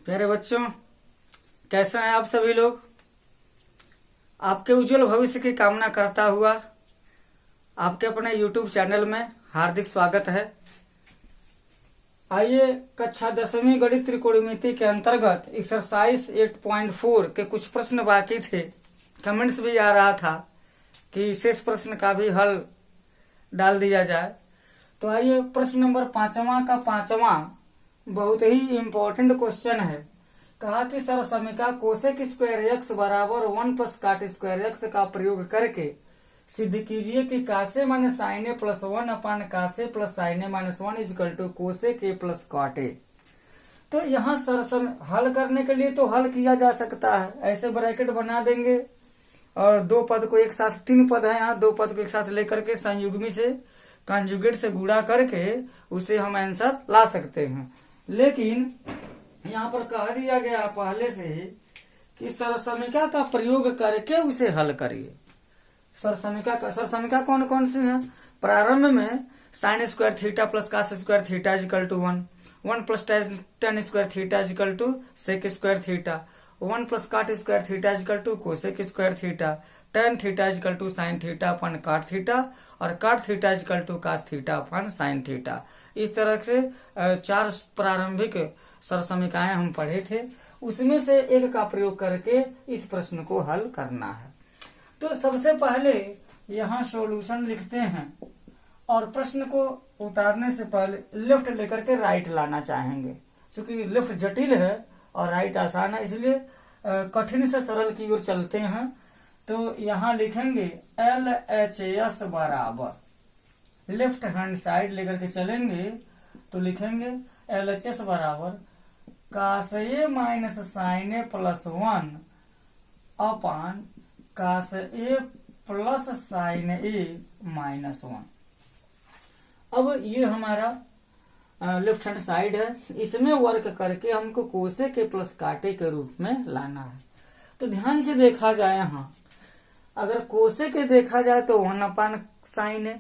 प्यारे बच्चों, कैसे हैं आप सभी लोग। आपके उज्जवल भविष्य की कामना करता हुआ आपके अपने YouTube चैनल में हार्दिक स्वागत है। आइए कक्षा 10वीं गणित त्रिकोणमिति के अंतर्गत एक्सरसाइज 8.4 के कुछ प्रश्न बाकी थे। कमेंट्स भी आ रहा था कि शेष प्रश्न का भी हल डाल दिया जाए। तो आइए प्रश्न नंबर 5वां का 5वां बहुत ही इम्पोर्टेंट क्वेश्चन है। कहा कि सरसमीका कोसेक स्क्वायर एक्स बराबर 1 प्लस काट स्क्वायर एक्स का प्रयोग करके सिद्ध कीजिए कि cos minus sine A plus 1 upon cos plus sine A minus 1 equal to cosec A plus cot A. तो यहाँ हल करने के लिए तो हल किया जा सकता है, ऐसे ब्रैकेट बना देंगे और दो पद को एक साथ, तीन पद है यहाँ, दो पद को एक साथ लेकर के संयुग्मी से कंजुगेट से गुणा करके उसे हम आंसर ला सकते हैं। लेकिन यहाँ पर कह दिया गया पहले से कि सरसमीका का प्रयोग करके उसे हल करिए। सरसमीका कौन कौन सी है? प्रारंभ में sine square theta plus cos square theta equal to 1 plus tan square theta equal to sec square theta, 1 plus cot square theta equal to cosec square theta, tan theta equal to sine theta upon cot theta और cot theta equal to cos theta upon sine theta. इस तरह से 4 प्रारंभिक सरसमीकाएं हम पढ़े थे, उसमें से एक का प्रयोग करके इस प्रश्न को हल करना है। तो सबसे पहले यहाँ सॉल्यूशन लिखते हैं और प्रश्न को उतारने से पहले लेफ्ट लेकर के राइट लाना चाहेंगे, क्योंकि लेफ्ट जटिल है और राइट आसान है, इसलिए कठिन से सरल की ओर चलते हैं। तो यहाँ लिखेंगे LHS बराबर, लेफ्ट हैंड साइड लेकर के चलेंगे तो लिखेंगे LHS बराबर कास ए minus sine A plus 1 upon cos A plus sine A minus 1। अब ये हमारा लेफ्ट हैंड साइड है, इसमें वर्क करके हमको कोसे के प्लस काटे के रूप में लाना है। तो ध्यान से देखा जाए, यहाँ अगर कोसे के देखा जाए तो 1 अपान साइन है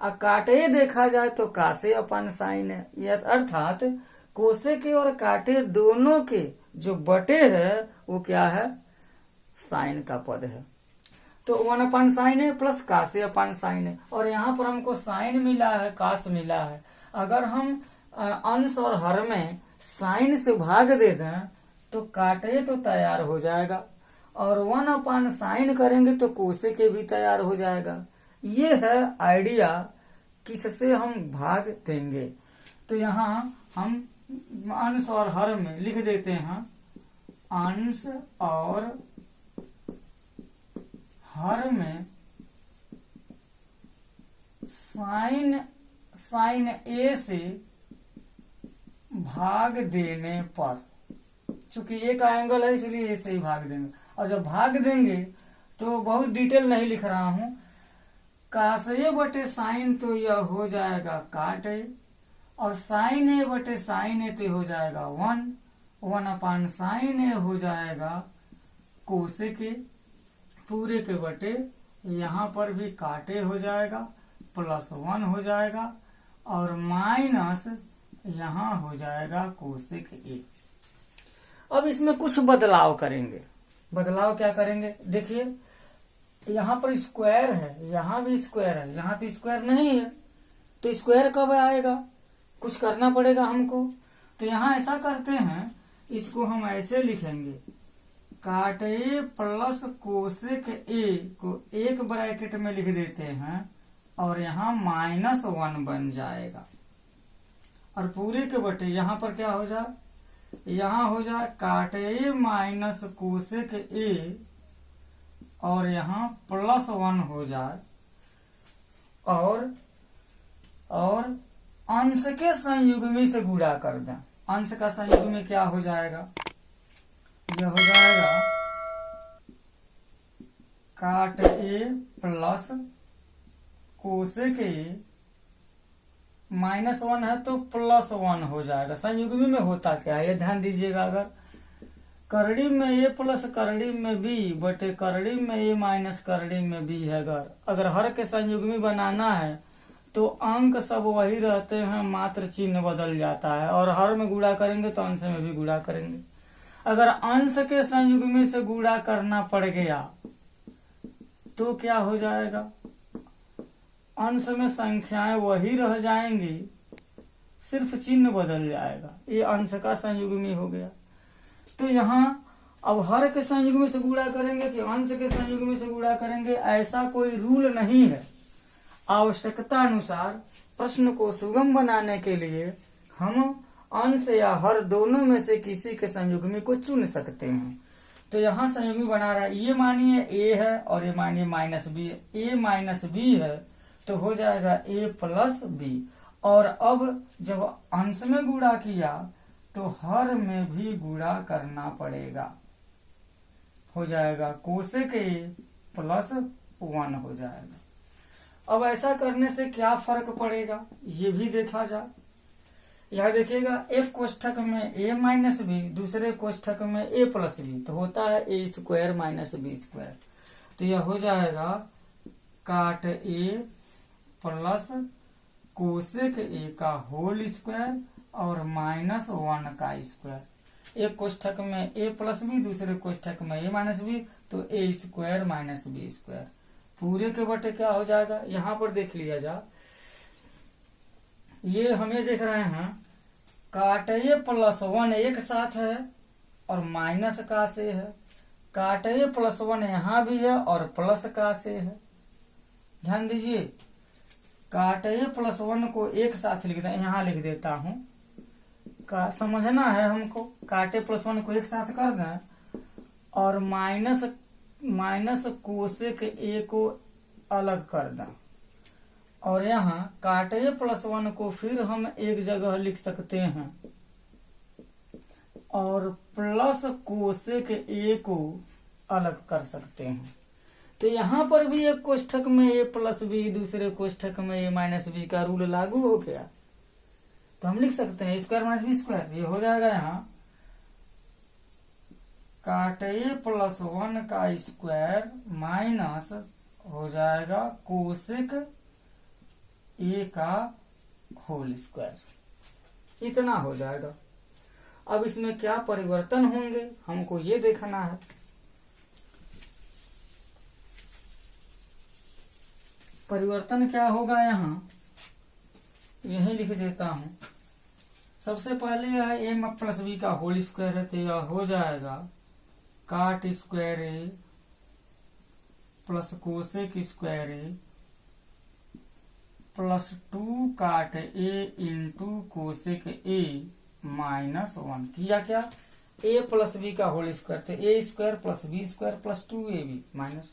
और काटे देखा जाए तो कासे अपान साइन है। यह अर्थात कोसे के और काटे दोनों के जो बटे है वो क्या है? साइन का पद है। तो 1 अपान साइन है प्लस कासे अपान साइन है, और यहाँ पर हमको साइन मिला है, कास मिला है। अगर हम अंश और हर में साइन से भाग दे दें तो काटे तो तैयार हो जाएगा, और 1 अपान साइन करेंगे तो कोसे के भी तैयार हो जाएगा। ये है आइडिया किससे हम भाग देंगे। तो यहाँ हम अंश और हर में लिख देते हैं, अंश और हर में साइन ए से भाग देने पर, चूंकि एक एंगल है इसलिए ए से ही भाग देंगे, और जब भाग देंगे तो बहुत डिटेल नहीं लिख रहा हूं, कास ए बटे साइन तो यह हो जाएगा काट ए, और साइन ए बटे साइन ए तो हो जाएगा 1 अपान साइन ए हो जाएगा कोसे के, पूरे के बटे यहाँ पर भी काटे हो जाएगा, प्लस 1 हो जाएगा, और माइनस यहाँ हो जाएगा कोसेक ए। अब इसमें कुछ बदलाव करेंगे। बदलाव क्या करेंगे? देखिए यहाँ पर स्क्वायर है, यहाँ भी स्क्वायर है, यहाँ तो स्क्वायर नहीं है, तो स्क्वायर कब आएगा? कुछ करना पड़ेगा हमको। तो यहाँ ऐसा करते हैं, इसको हम ऐसे लिखेंगे, काट ए प्लस कोसेक ए को एक ब्रैकेट में लिख देते हैं और यहाँ माइनस 1 बन जाएगा, और पूरे के बटे यहाँ पर क्या हो जाए? यहाँ हो जाए काट ए माइनस कोसेक ए, और यहाँ प्लस 1 हो जाए, और अंश के संयुग्मी से गुणा कर दें। अंश का संयुग्मी क्या हो जाएगा? यह हो जाएगा काट ए प्लस कोसेक ए, माइनस 1 है तो प्लस 1 हो जाएगा। संयुग्मी में होता क्या है ये ध्यान दीजिएगा। अगर करड़ी में ए प्लस करड़ी में बी बटे करड़ी में ए माइनस करड़ी में बी है, अगर हर के संयुग्मी बनाना है तो अंक सब वही रहते हैं, मात्र चिन्ह बदल जाता है। और हर में गुणा करेंगे तो अंश में भी गुणा करेंगे। अगर अंश के संयुग्मी से गुणा करना पड़ गया तो क्या हो जाएगा, अंश में संख्याएं वही रह जाएंगी, सिर्फ चिन्ह बदल जाएगा। ये अंश का संयुग्मी हो गया। तो यहाँ अब हर के संयुग्मी से गुणा करेंगे कि अंश के संयुग्मी से गुणा करेंगे, ऐसा कोई रूल नहीं है। आवश्यकता अनुसार प्रश्न को सुगम बनाने के लिए हम अंश या हर दोनों में से किसी के संयुग्मी को चुन सकते हैं। तो यहाँ संयुग्मी बना रहा है, ये मानिए a है और ये मानिए माइनस बी है। a माइनस बी है तो हो जाएगा a प्लस बी। और अब जब अंश में गुणा किया तो हर में भी गुणा करना पड़ेगा, हो जाएगा कोसेक a प्लस 1 हो जाएगा। अब ऐसा करने से क्या फर्क पड़ेगा ये भी देखा जाए। यह देखिएगा, एक कोष्ठक में a माइनस बी, दूसरे कोष्ठक में a प्लस बी, तो होता है a square minus B square. तो यह हो जाएगा cot a plus cosec a का होल स्क्वायर और माइनस 1 का स्क्वायर। एक कोष्ठक में a प्लस बी, दूसरे कोष्ठक में a माइनस बी, तो a square minus B square. पूरे के बटे क्या हो जाएगा, यहाँ पर देख लिया जा, ये हमें देख रहे हैं काट a प्लस 1 एक साथ है और माइनस का से है, काट a प्लस 1 यहाँ भी है और प्लस का से है। ध्यान दीजिए, काट a प्लस 1 को एक साथ लिख दें, यहाँ लिख देता हूं, का समझना है हमको। काट a प्लस 1 को एक साथ कर दें और माइनस कोसेक a को अलग कर दें, और यहाँ काट a प्लस 1 को फिर हम एक जगह लिख सकते हैं और प्लस कोसेक a को अलग कर सकते हैं। तो यहाँ पर भी एक कोष्ठक में a प्लस बी, दूसरे कोष्ठक में a माइनस बी का रूल लागू हो गया। तो हम लिख सकते हैं स्क्वायर माइनस बी स्क्वायर, ये हो जाएगा यहाँ काट a प्लस 1 का स्क्वायर माइनस हो जाएगा कोसेक a का होल स्क्वायर, इतना हो जाएगा। अब इसमें क्या परिवर्तन होंगे हमको ये देखना है। परिवर्तन क्या होगा, यहाँ यही लिख देता हूं। सबसे पहले यह a प्लस बी का होल स्क्वायर है, तो यह हो जाएगा cot square a plus cosec square a plus 2 cot a into cosec a minus 1। किया क्या, a प्लस बी का होल स्क्वायर, तो a square plus B square plus 2ab minus.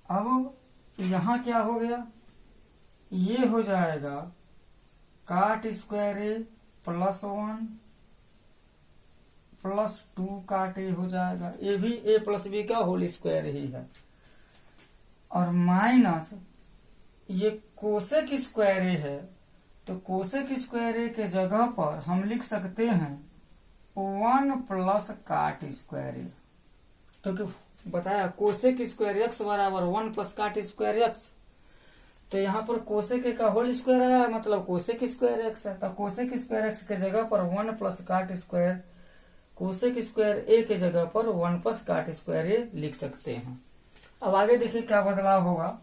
अब यहाँ क्या हो गया, ये हो जाएगा cot square a plus 1 plus 2 cot a हो जाएगा, ये भी a प्लस बी का होल स्क्वायर ही है, और माइनस ये कोसेक स्क्वायर a है, तो कोसेक स्क्वायर a के जगह पर हम लिख सकते हैं 1 प्लस काट स्क्वायर a, क्योंकि बताया कोसेक स्क्वायर एक्स बराबर 1 प्लस काट स्क्वायर एक्स। तो यहाँ पर कोसेक का होल स्क्वायर आया, मतलब कोसेक स्क्वायर एक्स है, तो कोसेक स्क्वायर एक्स के जगह पर 1 plus cot square cosec square ए के जगह पर 1 प्लस काट स्क्वायर ए लिख सकते हैं। अब आगे देखिए क्या बदलाव होगा।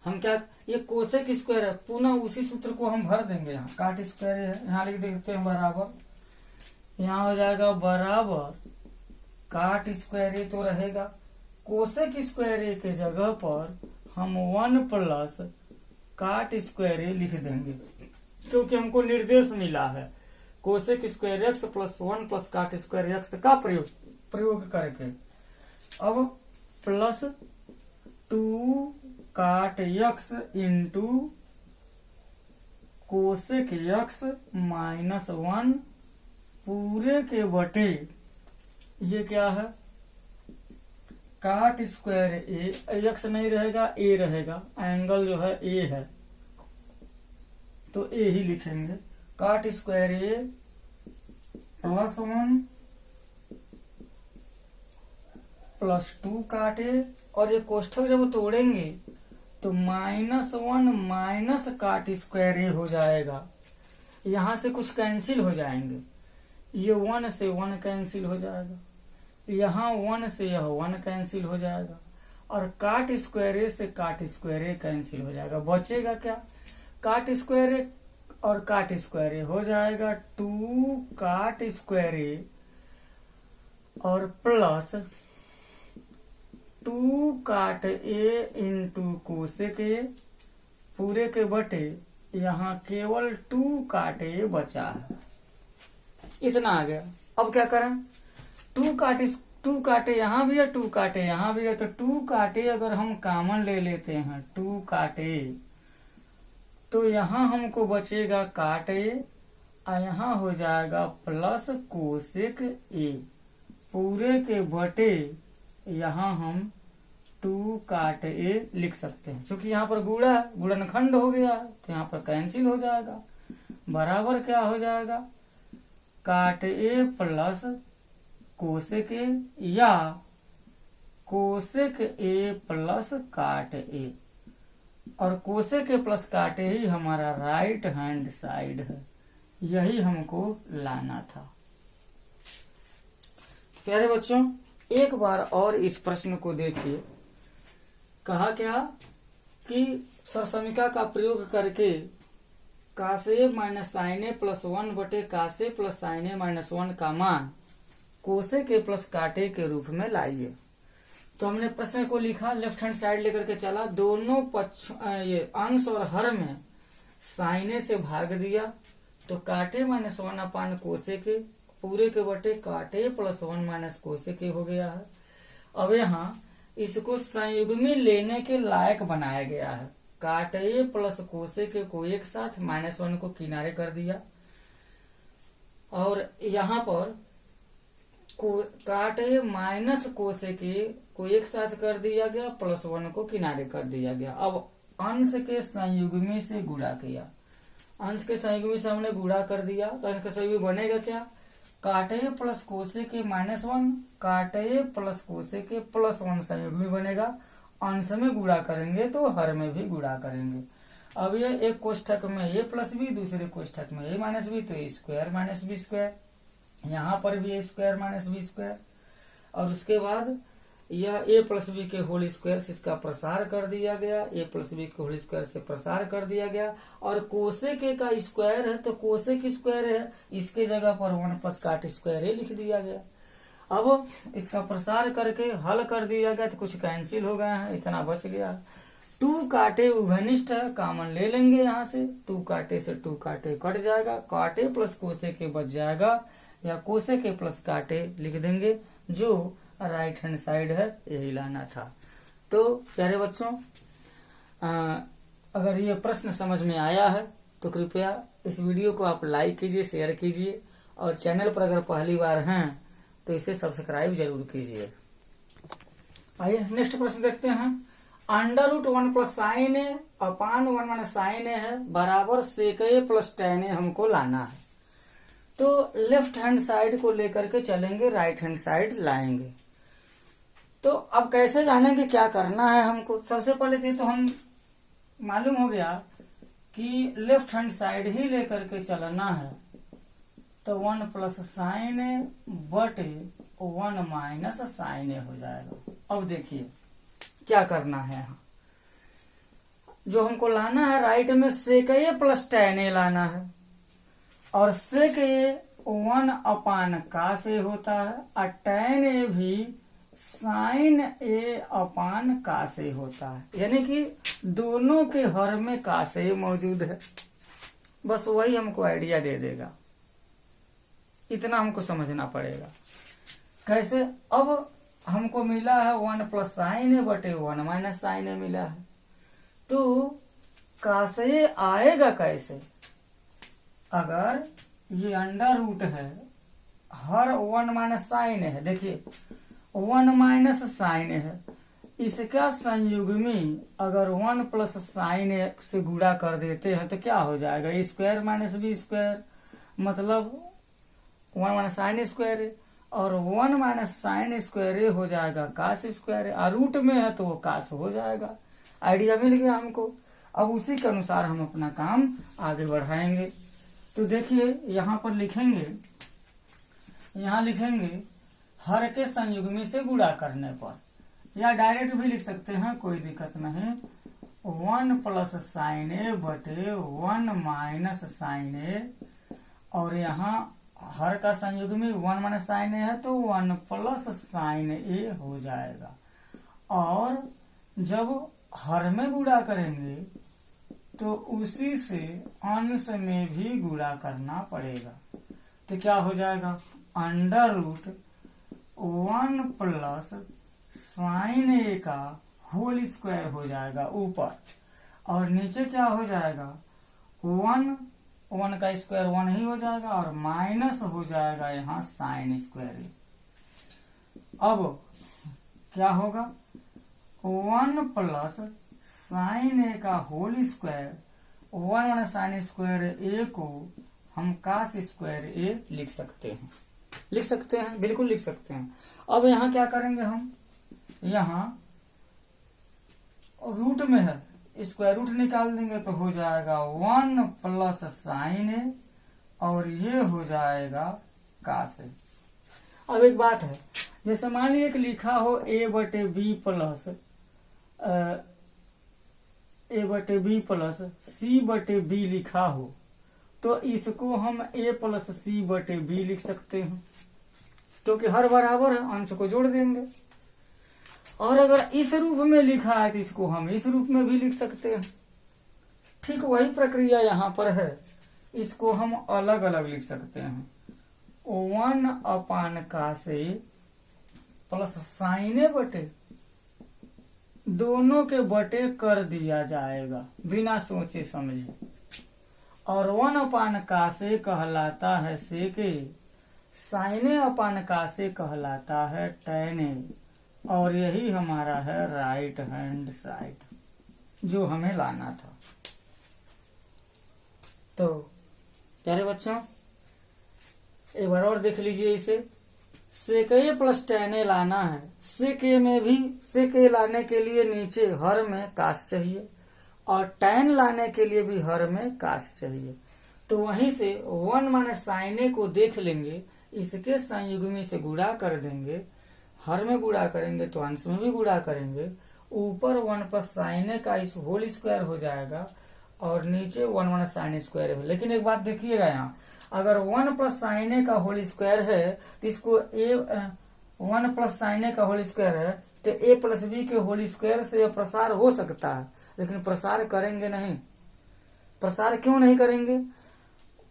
हम क्या, ये कोसेक स्क्वायर है, पुनः उसी सूत्र को हम भर देंगे। यहाँ काट स्क्वायर है, यहाँ लिख देते हैं बराबर, यहाँ हो जाएगा बराबर काट स्क्वायर ए तो रहेगा, कोसेक स्क्वायर ए के जगह पर हम 1 प्लस काट स्क्वायर ए लिख देंगे, क्योंकि हमको निर्देश मिला है cosec square x plus 1 plus cot square x का प्रयोग करके। अब प्लस 2 काट x into cosec x minus 1 पूरे के बटे, ये क्या है काट स्क्वायर ए, एक्स नहीं रहेगा ए रहेगा, एंगल जो है ए है तो ए ही लिखेंगे, काट स्क्वायर ए प्लस 1 प्लस 2 काट ए, और ये कोष्ठक जब तोड़ेंगे तो -1 माइनस काट स्क्वायर ए हो जाएगा। यहां से कुछ कैंसिल हो जाएंगे, ये 1 से 1 कैंसिल हो जाएगा, यहाँ 1 से यह 1 कैंसिल हो जाएगा, और काट स्क्वायर ए से काट स्क्वायर ए कैंसिल हो जाएगा। बचेगा क्या? काट स्क्वायर ए और काट स्क्वायर ए हो जाएगा 2 काट स्क्वायर ए और प्लस 2 काट ए इंटू कोसेक ए पूरे के बटे यहाँ केवल 2 काट ए बचा है। इतना आ गया। अब क्या करें? 2 काटे यहाँ भी है, 2 काटे यहाँ भी है, तो 2 काटे अगर हम कॉमन ले लेते हैं 2 काटे, तो यहाँ हमको बचेगा काट ए और यहाँ हो जाएगा प्लस कोसेक ए पूरे के बटे यहाँ हम 2 काट ए लिख सकते हैं। क्योंकि यहाँ पर गुणा गुणनखंड हो गया है तो यहाँ पर कैंसिल हो जाएगा। बराबर क्या हो जाएगा? काट ए प्लस कोसेक ए या कोसेक ए प्लस काट ए, और कोसेक ए प्लस काट ए ही हमारा राइट हैंड साइड है, यही हमको लाना था। प्यारे बच्चों, एक बार और इस प्रश्न को देखिए। कहा क्या कि सरसमिका का प्रयोग करके कास ए माइनस साइन ए प्लस 1 बटे कास ए प्लस साइन ए माइनस 1 का मान कोसेक ए प्लस काट ए के रूप में लाइए। तो हमने प्रश्न को लिखा, लेफ्ट हैंड साइड लेकर के चला, दोनों पक्ष ये अंश और हर में साइन ए से भाग दिया, तो काटे माइनस 1 अपान कोसेक ए पूरे के बटे काटे प्लस 1 माइनस कोसेक ए हो गया है। अब यहाँ इसको संयुग्मी लेने के लायक बनाया गया है। काट ए प्लस कोसेक ए को एक साथ, -1 को किनारे कर दिया, और यहाँ पर काट ए माइनस कोसेक ए को एक साथ कर दिया गया, +1 को किनारे कर दिया गया। अब अंश के संयुग्मी से गुणा किया, अंश के संयुग्मी से हमने गुणा कर दिया, तो अंश का संयुग्मी बनेगा क्या? काट ए प्लस कोसेक ए -1 काट ए प्लस कोसेक ए +1 संयुग्मी बनेगा। अंश में गुणा करेंगे तो हर में भी गुणा करेंगे। अब ये एक कोष्ठक में a प्लस बी, दूसरे कोष्ठक में a माइनस बी, तो a square minus B square, यहाँ पर भी a square minus B square, और उसके बाद यह a प्लस बी के होल स्क्वायर से इसका प्रसार कर दिया गया, a प्लस बी के होल स्क्वायर से प्रसार कर दिया गया, और कोसेक ए का स्क्वायर है तो कोसेक स्क्वायर है, इसके जगह पर 1 प्लस काट स्क्वायर ए लिख दिया गया। अब इसका प्रसार करके हल कर दिया गया तो कुछ कैंसिल हो गया है, इतना बच गया। 2 काटे उभयनिष्ठ है, कॉमन ले लेंगे यहाँ से, 2 काटे से 2 काटे कट जाएगा, काटे प्लस कोसेक ए बच जाएगा, या कोसेक ए प्लस काटे लिख देंगे, जो राइट हैंड साइड है, यही लाना था। तो प्यारे बच्चों, अगर ये प्रश्न समझ में आया है तो कृपया इस वीडियो को आप लाइक कीजिए, शेयर कीजिए, और चैनल पर अगर पहली बार हैं तो इसे सब्सक्राइब जरूर कीजिए। आइए नेक्स्ट प्रश्न देखते हैं। √1 प्लस साइन ए अपान 1 माइनस साइन ए है बराबर सेक ए प्लस टेन ए हमको लाना है। तो लेफ्ट हैंड साइड को लेकर के चलेंगे, राइट हैंड साइड लाएंगे। तो अब कैसे जानेंगे क्या करना है हमको? सबसे पहले तो हम मालूम हो गया कि लेफ्ट हैंड साइड ही लेकर के चलना है, तो 1 प्लस साइन ए बटे 1 माइनस साइन ए हो जाएगा। अब देखिए क्या करना है, यहाँ जो हमको लाना है राइट में सेक ए प्लस टेन ए लाना है, और सेक ए 1 अपान का से होता है, और टेन ए भी साइन ए अपान का से होता है, यानी कि दोनों के हर में का से मौजूद है। बस वही हमको आइडिया दे देगा, इतना हमको समझना पड़ेगा। कैसे? अब हमको मिला है 1 प्लस साइन ए बटे 1 माइनस साइन ए मिला है, तो का से आएगा कैसे? अगर ये अंडर रूट है, हर 1 माइनस साइन है, देखिए 1 माइनस साइन है, इसका संयुग्मी अगर 1 प्लस साइन ए से गुणा कर देते हैं तो क्या हो जाएगा? ए स्क्वायर माइनस बी स्क्वायर, मतलब 1 माइनस साइन स्क्वायर है, और 1 माइनस साइन स्क्वायर हो जाएगा कास स्क्वायर है, और रूट में है तो वो कास हो जाएगा। आइडिया मिल गया हमको। अब उसी के अनुसार हम अपना काम आगे बढ़ाएंगे। तो देखिए यहाँ पर लिखेंगे, यहाँ लिखेंगे हर के संयुग्मी से गुणा करने पर, या डायरेक्ट भी लिख सकते हैं, कोई दिक्कत नहीं। 1 प्लस साइन ए बटे 1 माइनस साइन ए, और यहाँ हर का संयुग्मी 1 माइनस साइन ए है तो 1 प्लस साइन ए हो जाएगा। और जब हर में गुणा करेंगे तो उसी से अंश में भी गुणा करना पड़ेगा। तो क्या हो जाएगा, under root 1 plus sine A का होल स्क्वायर हो जाएगा ऊपर, और नीचे क्या हो जाएगा 1 का स्क्वायर 1 ही हो जाएगा, और माइनस हो जाएगा यहाँ साइन स्क्वायर। अब क्या होगा 1 प्लस साइन ए का whole square, 1 minus sine square A को हम कास स्क्वायर ए लिख सकते हैं, लिख सकते हैं, बिल्कुल लिख सकते हैं। अब यहाँ क्या करेंगे हम, यहाँ रूट में है, स्क्वायर रूट निकाल देंगे तो हो जाएगा 1 प्लस साइन ए, और ये हो जाएगा कास ए। अब एक बात है, जैसे मान लीजिए कि लिखा हो ए बटे बी प्लस सी बटे बी लिखा हो, तो इसको हम ए प्लस सी बटे बी लिख सकते हैं, क्योंकि हर बराबर है, अंश को जोड़ देंगे। और अगर इस रूप में लिखा है तो इसको हम इस रूप में भी लिख सकते हैं। ठीक वही प्रक्रिया यहाँ पर है, इसको हम अलग अलग लिख सकते हैं। 1 अपान कास ए प्लस साइन ए बटे, दोनों के बटे कर दिया जाएगा बिना सोचे समझे, और 1 अपान कास ए कहलाता है सेक ए, साइन ए अपान कास ए कहलाता है टैन ए, और यही हमारा है राइट हैंड साइड जो हमें लाना था। तो प्यारे बच्चों एक बार और देख लीजिए इसे, सेक ए प्लस टैन ए लाना है। सेक ए में भी, सेक ए लाने के लिए नीचे हर में कास चाहिए, और टैन लाने के लिए भी हर में कास चाहिए। तो वहीं से 1 माइनस साइन ए को देख लेंगे, इसके संयुग्मी से गुणा कर देंगे, हर में गुणा करेंगे तो अंश में भी गुणा करेंगे, ऊपर 1 प्लस साइन ए का इस होल स्क्वायर हो जाएगा, और नीचे 1 माइनस साइन स्क्वायर है। लेकिन एक बात देखिएगा, यहाँ अगर 1 प्लस साइन ए का होल स्क्वायर है तो इसको 1 प्लस साइन ए का होल स्क्वायर है तो ए प्लस बी के होल स्क्वायर से प्रसार हो सकता है, लेकिन प्रसार करेंगे नहीं। प्रसार क्यों नहीं करेंगे,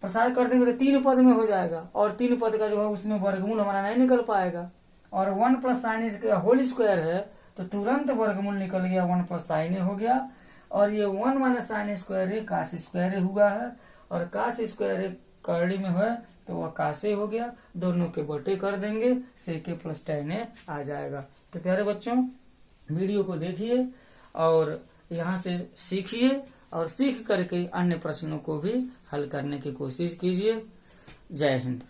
प्रसार कर देंगे तो 3 पद में हो जाएगा, और 3 पद का जो है उसमें वर्गमूल हमारा नहीं निकल पाएगा। और 1 प्लस साइन ए का होल स्क्वायर है तो तुरंत वर्गमूल निकल गया, 1 प्लस साइन ए हो गया, और ये 1 माइनस साइन स्क्वायर ए कास स्क्वायर ए हुआ है, और कास स्क्वायर ए करड़ी में है तो वह कासे हो गया, दोनों के बटे कर देंगे, सेक ए प्लस टैन ए आ जाएगा। तो प्यारे बच्चों वीडियो को देखिए और यहाँ से सीखिए, और सीख करके अन्य प्रश्नों को भी हल करने की कोशिश कीजिए। जय हिंद।